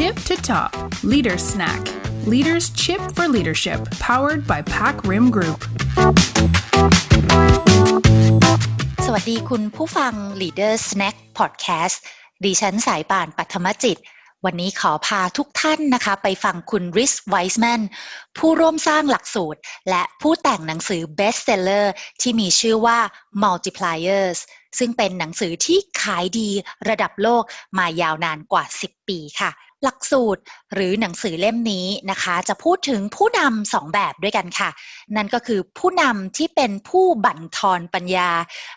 Tip to Top Leader Snack Leaders Chip for Leadership Powered by PacRim Group สวัสดีคุณผู้ฟัง Leader Snack Podcast ดิฉันสายป่านปัทมจิตวันนี้ขอพาทุกท่านนะคะไปฟังคุณริสไวส์แมนผู้ร่วมสร้างหลักสูตรและผู้แต่งหนังสือ Bestseller ที่มีชื่อว่า Multipliers ซึ่งเป็นหนังสือที่ขายดีระดับโลกมายาวนานกว่า10ปีค่ะหลักสูตรหรือหนังสือเล่มนี้นะคะจะพูดถึงผู้นำ2แบบด้วยกันค่ะนั่นก็คือผู้นำที่เป็นผู้บั่นทอนปัญญา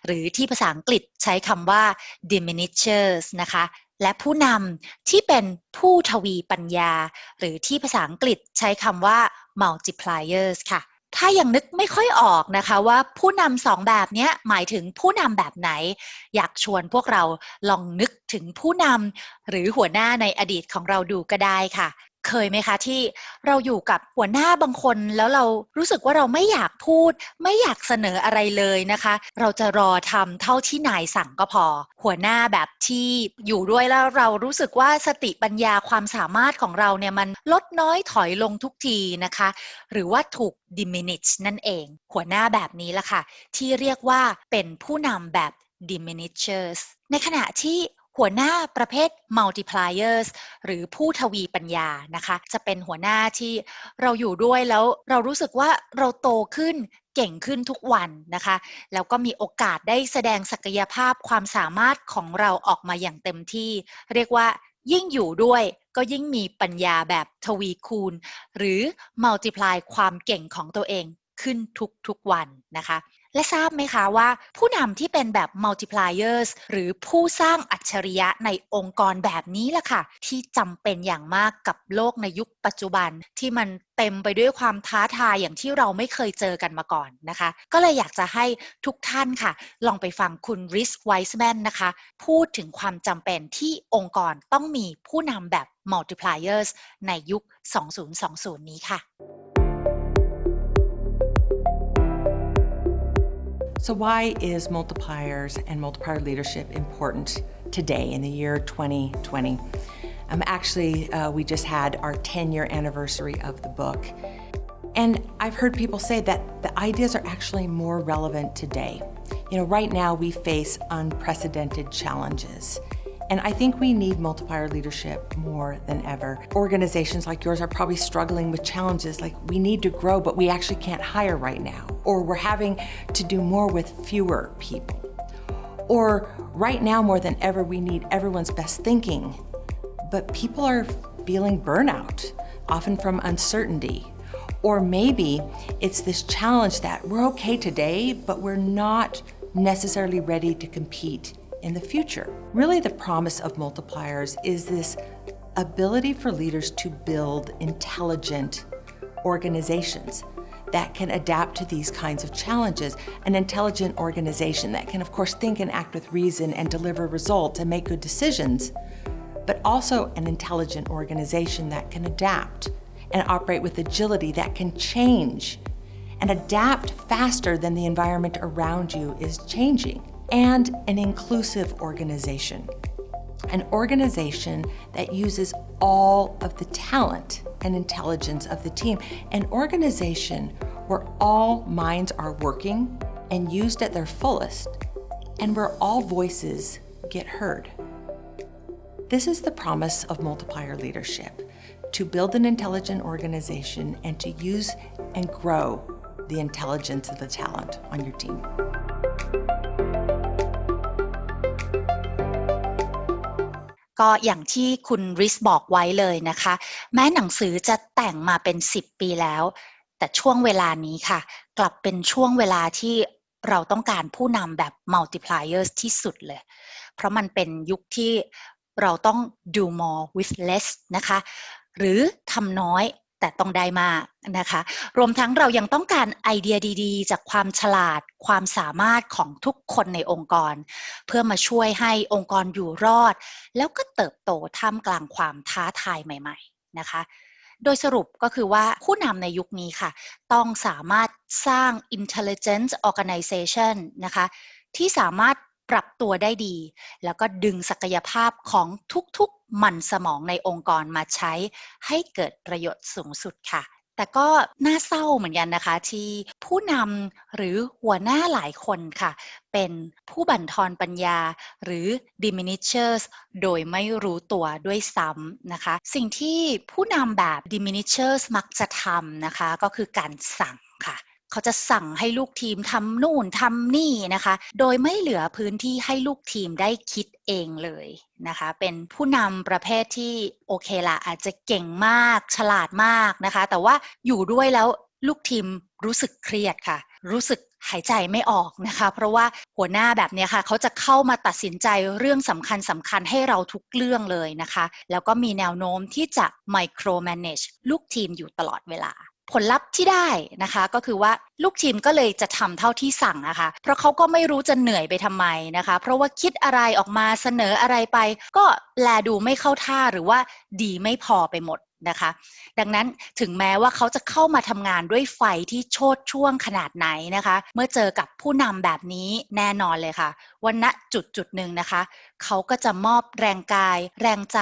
หรือที่ภาษาอังกฤษใช้คำว่า Diminishers นะคะและผู้นำที่เป็นผู้ทวีปัญญาหรือที่ภาษาอังกฤษใช้คำว่า Multipliers ค่ะถ้ายังนึกไม่ค่อยออกนะคะว่าผู้นำ2แบบนี้หมายถึงผู้นำแบบไหนอยากชวนพวกเราลองนึกถึงผู้นำหรือหัวหน้าในอดีตของเราดูก็ได้ค่ะเคยไหมคะที่เราอยู่กับหัวหน้าบางคนแล้วเรารู้สึกว่าเราไม่อยากพูดไม่อยากเสนออะไรเลยนะคะเราจะรอทำเท่าที่นายสั่งก็พอหัวหน้าแบบที่อยู่ด้วยแล้วเรารู้สึกว่าสติปัญญาความสามารถของเราเนี่ยมันลดน้อยถอยลงทุกทีนะคะหรือว่าถูก diminish นั่นเองหัวหน้าแบบนี้ล่ะค่ะที่เรียกว่าเป็นผู้นำแบบ Diminishers ในขณะที่หัวหน้าประเภท Multipliers หรือผู้ทวีปัญญานะคะจะเป็นหัวหน้าที่เราอยู่ด้วยแล้วเรารู้สึกว่าเราโตขึ้นเก่งขึ้นทุกวันนะคะแล้วก็มีโอกาสได้แสดงศักยภาพความสามารถของเราออกมาอย่างเต็มที่เรียกว่ายิ่งอยู่ด้วยก็ยิ่งมีปัญญาแบบทวีคูณหรือ multiply ความเก่งของตัวเองขึ้นทุกวันนะคะและทราบไหมคะว่าผู้นำที่เป็นแบบ multipliers หรือผู้สร้างอัจฉริยะในองค์กรแบบนี้ล่ะค่ะที่จำเป็นอย่างมากกับโลกในยุคปัจจุบันที่มันเต็มไปด้วยความท้าทายอย่างที่เราไม่เคยเจอกันมาก่อนนะคะก็เลยอยากจะให้ทุกท่านค่ะลองไปฟังคุณริสไวส์แมนนะคะพูดถึงความจำเป็นที่องค์กรต้องมีผู้นำแบบ multipliers ในยุค 2020 นี้ค่ะSo why is multipliers and multiplier leadership important today in the year 2020? We just had our 10-year anniversary of the book. And I've heard people say that the ideas are actually more relevant today. Right now we face unprecedented challenges. And I think we need multiplier leadership more than ever. Organizations like yours are probably struggling with challenges like we need to grow, but we actually can't hire right now. Or we're having to do more with fewer people. Or right now more than ever, we need everyone's best thinking. But people are feeling burnout, often from uncertainty. Or maybe it's this challenge that we're okay today, but we're not necessarily ready to compete in the future. Really, the promise of multipliers is this ability for leaders to build intelligent organizations that can adapt to these kinds of challenges. An intelligent organization that can, of course, think and act with reason and deliver results and make good decisions, but also an intelligent organization that can adapt and operate with agility, that can change and adapt faster than the environment around you is changing. And an inclusive organization. An organization that uses all of the talent and intelligence of the team. An organization where all minds are working and used at their fullest, and where all voices get heard. This is the promise of multiplier leadership, to build an intelligent organization and to use and grow the intelligence of the talent on your team.ก็อย่างที่คุณริสบอกไว้เลยนะคะแม้หนังสือจะแต่งมาเป็น10ปีแล้วแต่ช่วงเวลานี้ค่ะกลับเป็นช่วงเวลาที่เราต้องการผู้นำแบบ multipliers ที่สุดเลยเพราะมันเป็นยุคที่เราต้อง do more with less นะคะหรือทำน้อยแต่ต้องได้มากนะคะรวมทั้งเรายังต้องการไอเดียดีๆจากความฉลาดความสามารถของทุกคนในองค์กรเพื่อมาช่วยให้องค์กรอยู่รอดแล้วก็เติบโตท่ามกลางความท้าทายใหม่ๆนะคะโดยสรุปก็คือว่าผู้นำในยุคนี้ค่ะต้องสามารถสร้าง intelligent organization นะคะที่สามารถปรับตัวได้ดีแล้วก็ดึงศักยภาพของทุกๆ มันสมองในองค์กรมาใช้ให้เกิดประโยชน์สูงสุดค่ะแต่ก็น่าเศร้าเหมือนกันนะคะที่ผู้นำหรือหัวหน้าหลายคนค่ะเป็นผู้บั่นทอนปัญญาหรือ Diminishers โดยไม่รู้ตัวด้วยซ้ำนะคะสิ่งที่ผู้นำแบบ Diminishers มักจะทำนะคะก็คือการสั่งค่ะเขาจะสั่งให้ลูกทีมทำนู่นทำนี่นะคะโดยไม่เหลือพื้นที่ให้ลูกทีมได้คิดเองเลยนะคะเป็นผู้นำประเภทที่โอเคละอาจจะเก่งมากฉลาดมากนะคะแต่ว่าอยู่ด้วยแล้วลูกทีมรู้สึกเครียดค่ะรู้สึกหายใจไม่ออกนะคะเพราะว่าหัวหน้าแบบนี้ค่ะเขาจะเข้ามาตัดสินใจเรื่องสำคัญให้เราทุกเรื่องเลยนะคะแล้วก็มีแนวโน้มที่จะ Micromanage ลูกทีมอยู่ตลอดเวลาผลลัพธ์ที่ได้นะคะก็คือว่าลูกทีมก็เลยจะทำเท่าที่สั่งนะคะเพราะเขาก็ไม่รู้จะเหนื่อยไปทำไมนะคะเพราะว่าคิดอะไรออกมาเสนออะไรไปก็แลดูไม่เข้าท่าหรือว่าดีไม่พอไปหมดนะคะดังนั้นถึงแม้ว่าเขาจะเข้ามาทำงานด้วยไฟที่โชติช่วงขนาดไหนนะคะเมื่อเจอกับผู้นำแบบนี้แน่นอนเลยค่ะวันณจุดหนึ่งนะคะเขาก็จะมอบแรงกายแรงใจ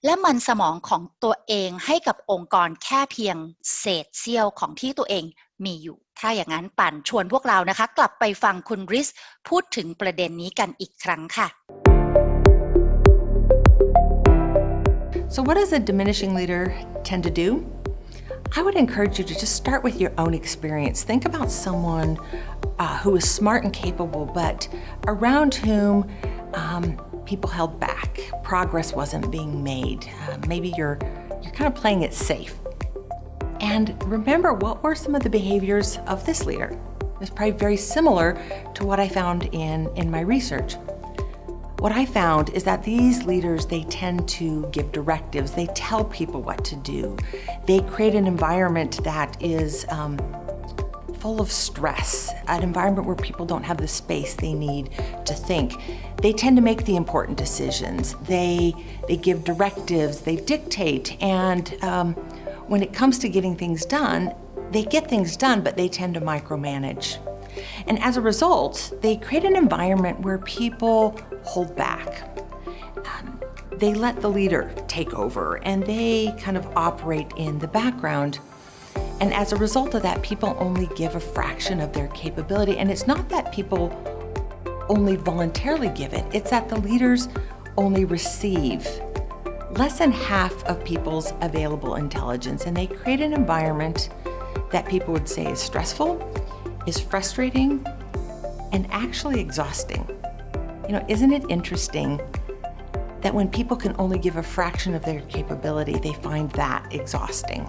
และมันสมองของตัวเองให้กับองค์กรแค่เพียงเศษเสี้ยวของที่ตัวเองมีอยู่ถ้าอย่างนั้นปั่นชวนพวกเรานะคะกลับไปฟังคุณริสพูดถึงประเด็นนี้กันอีกครั้งค่ะSo what does a diminishing leader tend to do? I would encourage you to just start with your own experience. Think about someone who is smart and capable, but around whom people held back. Progress wasn't being made. Maybe you're kind of playing it safe. And remember, what were some of the behaviors of this leader? It's probably very similar to what I found in my research. What I found is that these leaders, they tend to give directives. They tell people what to do. They create an environment that is full of stress, an environment where people don't have the space they need to think. They tend to make the important decisions. They give directives, they dictate, and when it comes to getting things done, they get things done, but they tend to micromanage. And as a result, they create an environment where people hold back. They let the leader take over and they kind of operate in the background. And as a result of that, people only give a fraction of their capability. And it's not that people only voluntarily give it, it's that the leaders only receive less than half of people's available intelligence. And they create an environment that people would say is stressful, is frustrating, and actually exhausting. You know, isn't it interesting that when people can only give a fraction of their capability, they find that exhausting?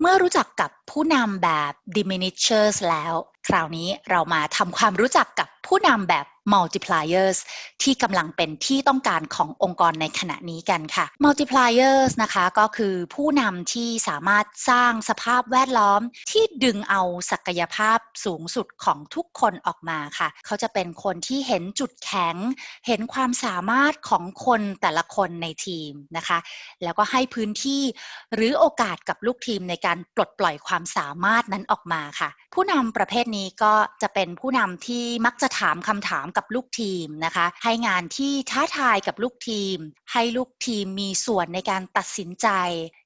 เมื่อรู้จักกับผู้นำแบบ Diminishers แล้วคราวนี้เรามาทำความรู้จักกับผู้นำแบบ Multipliers ที่กำลังเป็นที่ต้องการขององค์กรในขณะนี้กันค่ะ Multipliers นะคะก็คือผู้นำที่สามารถสร้างสภาพแวดล้อมที่ดึงเอาศักยภาพสูงสุดของทุกคนออกมาค่ะเขาจะเป็นคนที่เห็นจุดแข็งเห็นความสามารถของคนแต่ละคนในทีมนะคะแล้วก็ให้พื้นที่หรือโอกาสกับลูกทีมในการปลดปล่อยความสามารถนั้นออกมาค่ะผู้นำประเภทนี้ก็จะเป็นผู้นำที่มักจะถามคำถามกับลูกทีมนะคะให้งานที่ท้าทายกับลูกทีมให้ลูกทีมมีส่วนในการตัดสินใจ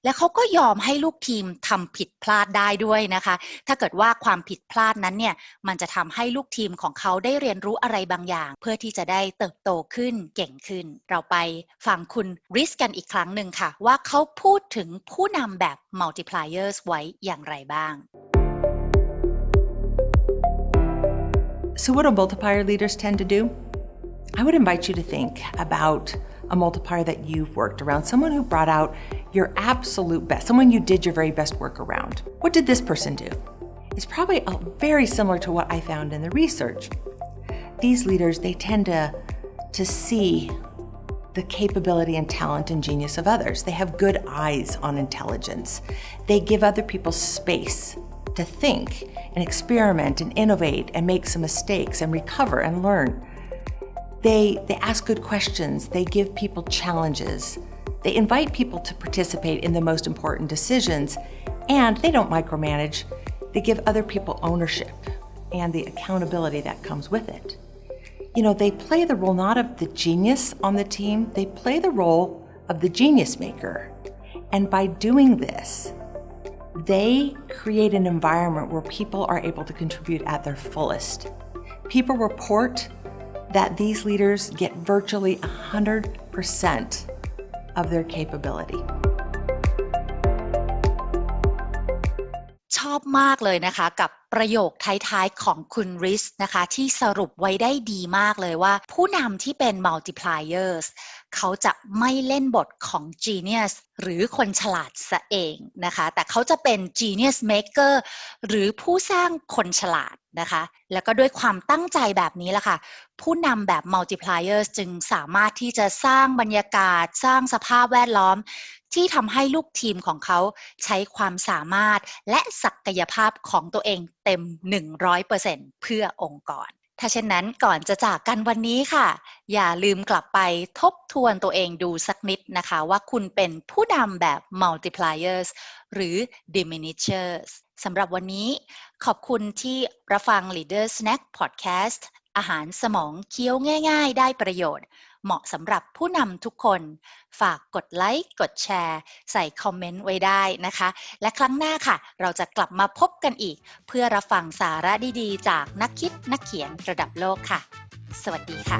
และเขาก็ยอมให้ลูกทีมทำผิดพลาดได้ด้วยนะคะถ้าเกิดว่าความผิดพลาดนั้นเนี่ยมันจะทำให้ลูกทีมของเขาได้เรียนรู้อะไรบางอย่างเพื่อที่จะได้เติบโตขึ้นเก่งขึ้นเราไปฟังคุณริสกันอีกครั้งหนึ่งค่ะว่าเขาพูดถึงผู้นำแบบ Multipliers ไว้อย่างไรบ้าง So what do multiplier leaders tend to do? I would invite you to think about a multiplier that you've worked around, someone who brought out your absolute best, someone you did your very best work around. What did this person do? It's probably very similar to what I found in the research. These leaders, they tend to see the capability and talent and genius of others. They have good eyes on intelligence. They give other people space to think and experiment and innovate and make some mistakes and recover and learn. They ask good questions. They give people challenges. They invite people to participate in the most important decisions, and they don't micromanage. They give other people ownership and the accountability that comes with it. they play the role not of the genius on the team, they play the role of the genius maker. And by doing this, they create an environment where people are able to contribute at their fullest. People report that these leaders get virtually 100% of their capability. ชอบมากเลยนะคะกับประโยคท้ายๆของคุณริสนะคะที่สรุปไว้ได้ดีมากเลยว่าผู้นำที่เป็น Multipliers เขาจะไม่เล่นบทของ Genius หรือคนฉลาดซะเองนะคะแต่เขาจะเป็น Genius Maker หรือผู้สร้างคนฉลาดนะคะแล้วก็ด้วยความตั้งใจแบบนี้ล่ะค่ะผู้นำแบบ Multipliers จึงสามารถที่จะสร้างบรรยากาศสร้างสภาพแวดล้อมที่ทำให้ลูกทีมของเขาใช้ความสามารถและศักยภาพของตัวเองเต็ม 100% เพื่อองค์กรถ้าเช่นนั้นก่อนจะจากกันวันนี้ค่ะอย่าลืมกลับไปทบทวนตัวเองดูสักนิดนะคะว่าคุณเป็นผู้นำแบบ Multipliers หรือ Diminishers สำหรับวันนี้ขอบคุณที่รับฟัง Leaders Snack Podcast อาหารสมองเคี้ยวง่ายๆได้ประโยชน์เหมาะสำหรับผู้นำทุกคนฝากกดไลค์กดแชร์ใส่คอมเมนต์ไว้ได้นะคะและครั้งหน้าค่ะเราจะกลับมาพบกันอีกเพื่อรับฟังสาระดีๆจากนักคิดนักเขียนระดับโลกค่ะสวัสดีค่ะ